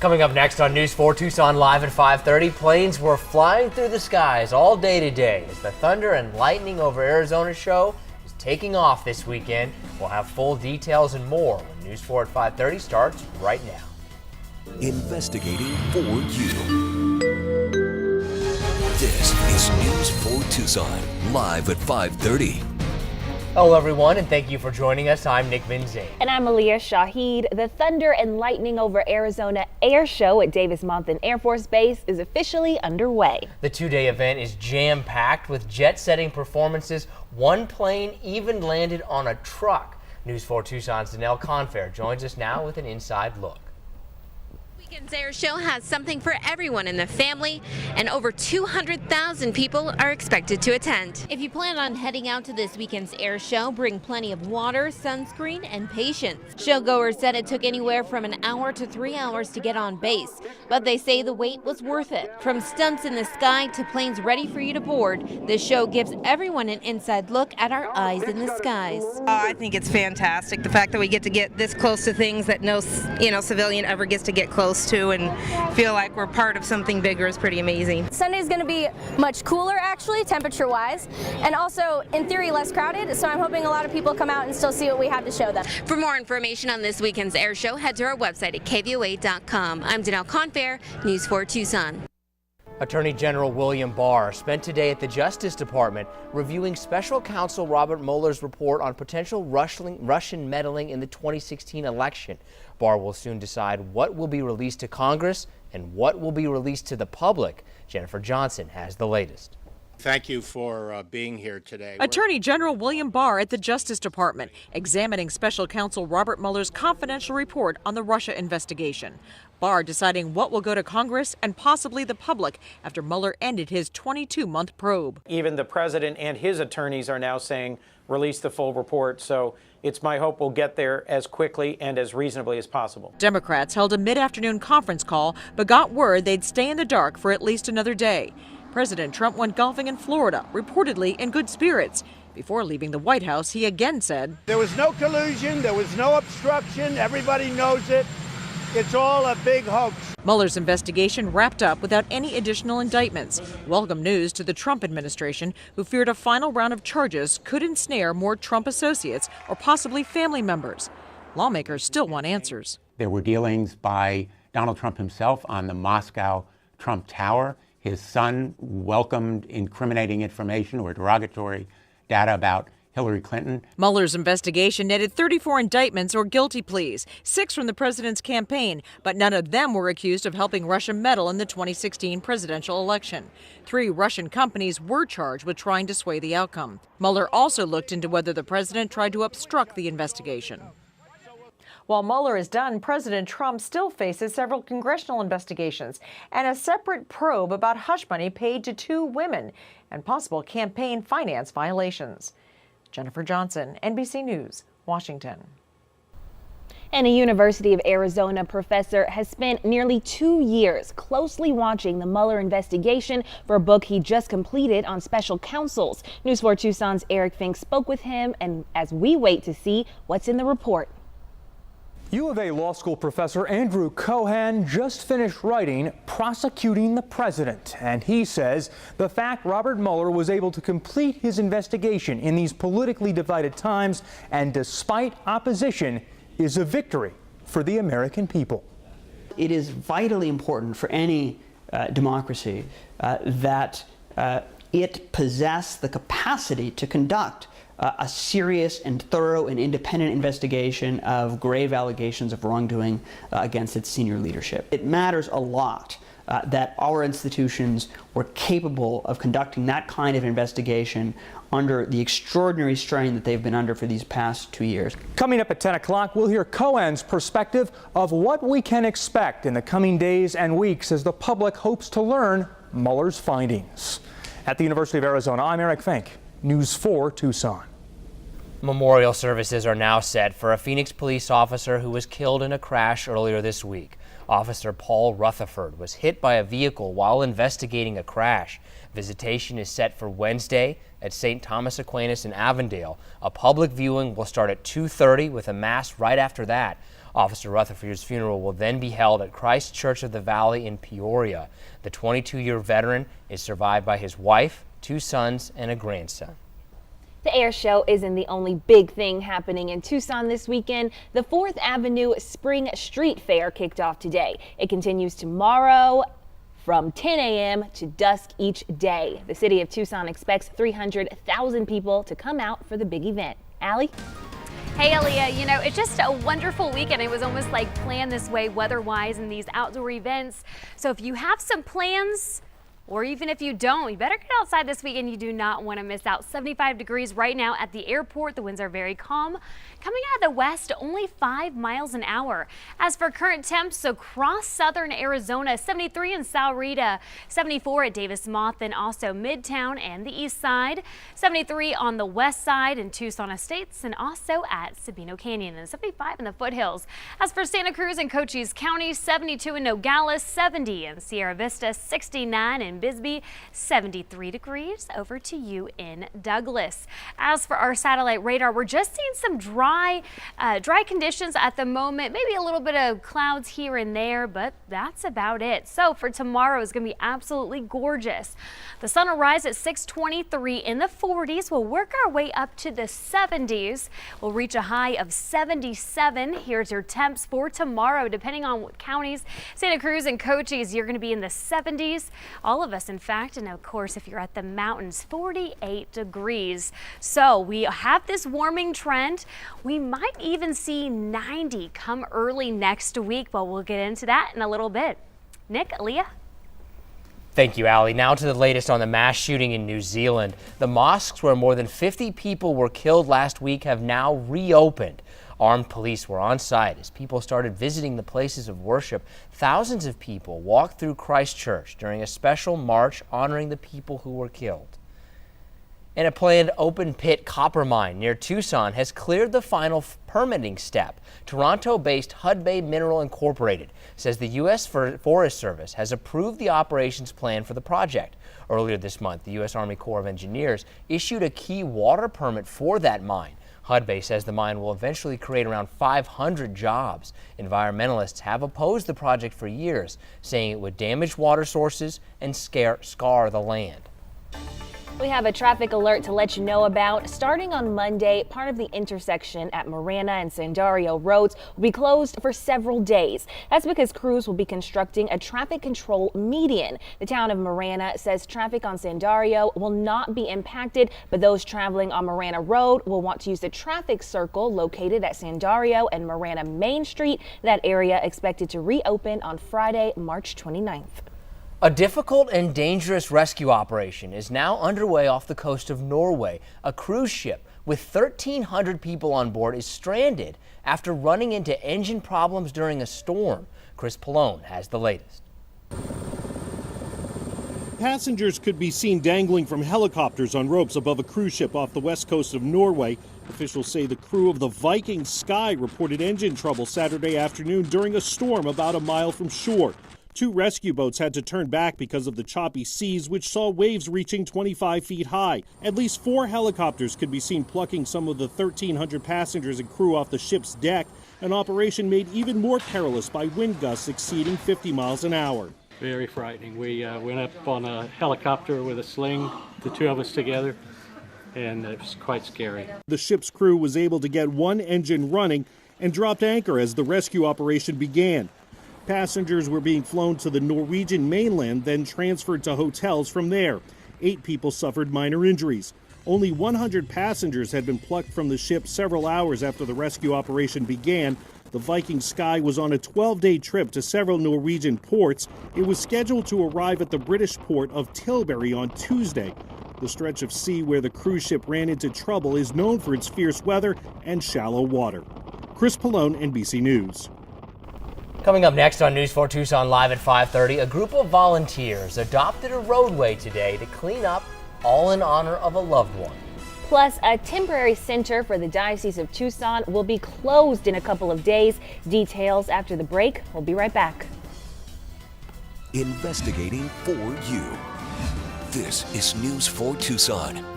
Coming up next on News 4 Tucson Live at 5:30, planes were flying through the skies all day today as the thunder and lightning over Arizona show is taking off this weekend. We'll have full details and more when News 4 at 5:30 starts right now. Investigating for you. This is News 4 Tucson, live at 5:30. Hello everyone, and thank you for joining us. I'm Nick Van Zane. And I'm Aliyah Shahid. The thunder and lightning over Arizona air show at Davis-Monthan Air Force Base is officially underway. The two-day event is jam-packed with jet-setting performances. One plane even landed on a truck. News 4 Tucson's Danelle Confair joins us now with an inside look. Weekend's air show has something for everyone in the family, and over 200,000 people are expected to attend. If you plan on heading out to this weekend's air show, bring plenty of water, sunscreen, and patience. Showgoers said it took anywhere from an hour to 3 hours to get on base, but they say the wait was worth it. From stunts in the sky to planes ready for you to board, this show gives everyone an inside look at our eyes in the skies. I think it's fantastic. The fact that we get to get this close to things that no civilian ever gets to get close to and feel like we're part of something bigger is pretty amazing. Sunday's going to be much cooler actually, temperature wise, and also in theory less crowded, so I'm hoping a lot of people come out and still see what we have to show them. For more information on this weekend's air show, head to our website at KVOA.com. I'm Danelle Confair, News 4 Tucson. Attorney General William Barr spent today at the Justice Department reviewing Special Counsel Robert Mueller's report on potential Russian meddling in the 2016 election. Barr will soon decide what will be released to Congress and what will be released to the public. Jennifer Johnson has the latest. Thank you for being here today. Attorney General William Barr at the Justice Department examining Special Counsel Robert Mueller's confidential report on the Russia investigation. Barr deciding what will go to Congress and possibly the public after Mueller ended his 22-month probe. Even the president and his attorneys are now saying release the full report. So it's my hope we'll get there as quickly and as reasonably as possible. Democrats held a mid-afternoon conference call but got word they'd stay in the dark for at least another day. President Trump went golfing in Florida, reportedly in good spirits. Before leaving the White House, he again said, "There was no collusion, there was no obstruction, everybody knows it. It's all a big hoax." Mueller's investigation wrapped up without any additional indictments. Welcome news to the Trump administration, who feared a final round of charges could ensnare more Trump associates or possibly family members. Lawmakers still want answers. There were dealings by Donald Trump himself on the Moscow Trump Tower. His son welcomed incriminating information or derogatory data about Hillary Clinton. Mueller's investigation netted 34 indictments or guilty pleas, 6 from the president's campaign, but none of them were accused of helping Russia meddle in the 2016 presidential election. 3 Russian companies were charged with trying to sway the outcome. Mueller also looked into whether the president tried to obstruct the investigation. While Mueller is done, President Trump still faces several congressional investigations and a separate probe about hush money paid to 2 women and possible campaign finance violations. Jennifer Johnson, NBC News, Washington. And a University of Arizona professor has spent nearly 2 years closely watching the Mueller investigation for a book he just completed on special counsels. News 4 Tucson's Eric Fink spoke with him, and as we wait to see what's in the report. U of A Law School professor Andrew Cohen just finished writing Prosecuting the President, and he says the fact Robert Mueller was able to complete his investigation in these politically divided times and despite opposition is a victory for the American people. It is vitally important for any democracy that it possess the capacity to conduct a serious and thorough and independent investigation of grave allegations of wrongdoing against its senior leadership. It matters a lot that our institutions were capable of conducting that kind of investigation under the extraordinary strain that they've been under for these past 2 years. Coming up at 10 o'clock, we'll hear Cohen's perspective of what we can expect in the coming days and weeks as the public hopes to learn Mueller's findings. At the University of Arizona, I'm Eric Fink, News 4 Tucson. Memorial services are now set for a Phoenix police officer who was killed in a crash earlier this week. Officer Paul Rutherford was hit by a vehicle while investigating a crash. Visitation is set for Wednesday at St. Thomas Aquinas in Avondale. A public viewing will start at 2:30 with a mass right after that. Officer Rutherford's funeral will then be held at Christ Church of the Valley in Peoria. The 22-year veteran is survived by his wife, 2 sons, and a grandson. The air show isn't the only big thing happening in Tucson this weekend. The 4th Avenue Spring Street Fair kicked off today. It continues tomorrow from 10 a.m. to dusk each day. The city of Tucson expects 300,000 people to come out for the big event. Allie? Hey, Aaliyah, you know, it's just a wonderful weekend. It was almost like planned this way weather-wise in these outdoor events. So if you have some plans, or even if you don't, you better get outside this weekend. You do not want to miss out. 75 degrees right now at the airport. The winds are very calm. Coming out of the west, only 5 miles an hour. As for current temps across southern Arizona, 73 in Sahuarita, 74 at Davis Moth, and also Midtown and the east side, 73 on the west side in Tucson Estates, and also at Sabino Canyon, and 75 in the foothills. As for Santa Cruz and Cochise County, 72 in Nogales, 70 in Sierra Vista, 69 in Bisbee, 73 degrees. Over to you in Douglas. As for our satellite radar, we're just seeing some dry conditions at the moment. Maybe a little bit of clouds here and there, but that's about it. So for tomorrow, it's going to be absolutely gorgeous. The sun will rise at 6:23 in the 40s. We'll work our way up to the 70s. We'll reach a high of 77. Here's your temps for tomorrow, depending on what counties. Santa Cruz and Cochise, you're going to be in the 70s. All of us, in fact, and of course, if you're at the mountains, 48 degrees. So we have this warming trend. We might even see 90 come early next week, but we'll get into that in a little bit. Nick, Aaliyah? Thank you, Allie. Now to the latest on the mass shooting in New Zealand. The mosques where more than 50 people were killed last week have now reopened. Armed police were on site as people started visiting the places of worship. Thousands of people walked through Christ Church during a special march honoring the people who were killed. And a planned open-pit copper mine near Tucson has cleared the final permitting step. Toronto-based Hudbay Mineral Incorporated says the U.S. Forest Service has approved the operations plan for the project. Earlier this month, the U.S. Army Corps of Engineers issued a key water permit for that mine. Hudbay says the mine will eventually create around 500 jobs. Environmentalists have opposed the project for years, saying it would damage water sources and scar the land. We have a traffic alert to let you know about. Starting on Monday, part of the intersection at Marana and Sandario roads will be closed for several days. That's because crews will be constructing a traffic control median. The town of Marana says traffic on Sandario will not be impacted, but those traveling on Marana Road will want to use the traffic circle located at Sandario and Marana Main Street. That area expected to reopen on Friday, March 29th. A difficult and dangerous rescue operation is now underway off the coast of Norway. A cruise ship with 1,300 people on board is stranded after running into engine problems during a storm. Chris Pallone has the latest. Passengers could be seen dangling from helicopters on ropes above a cruise ship off the west coast of Norway. Officials say the crew of the Viking Sky reported engine trouble Saturday afternoon during a storm about a mile from shore. 2 rescue boats had to turn back because of the choppy seas, which saw waves reaching 25 feet high. At least 4 helicopters could be seen plucking some of the 1,300 passengers and crew off the ship's deck, an operation made even more perilous by wind gusts exceeding 50 miles an hour. Very frightening. We went up on a helicopter with a sling, the 2 of us together, and it was quite scary. The ship's crew was able to get 1 engine running and dropped anchor as the rescue operation began. Passengers were being flown to the Norwegian mainland, then transferred to hotels from there. 8 people suffered minor injuries. Only 100 passengers had been plucked from the ship several hours after the rescue operation began. The Viking Sky was on a 12-day trip to several Norwegian ports. It was scheduled to arrive at the British port of Tilbury on Tuesday. The stretch of sea where the cruise ship ran into trouble is known for its fierce weather and shallow water. Chris Pallone, NBC News. Coming up next on News 4 Tucson Live at 5:30, a group of volunteers adopted a roadway today to clean up, all in honor of a loved one. Plus, a temporary center for the Diocese of Tucson will be closed in a couple of days. Details after the break. We'll be right back. Investigating for you. This is News 4 Tucson.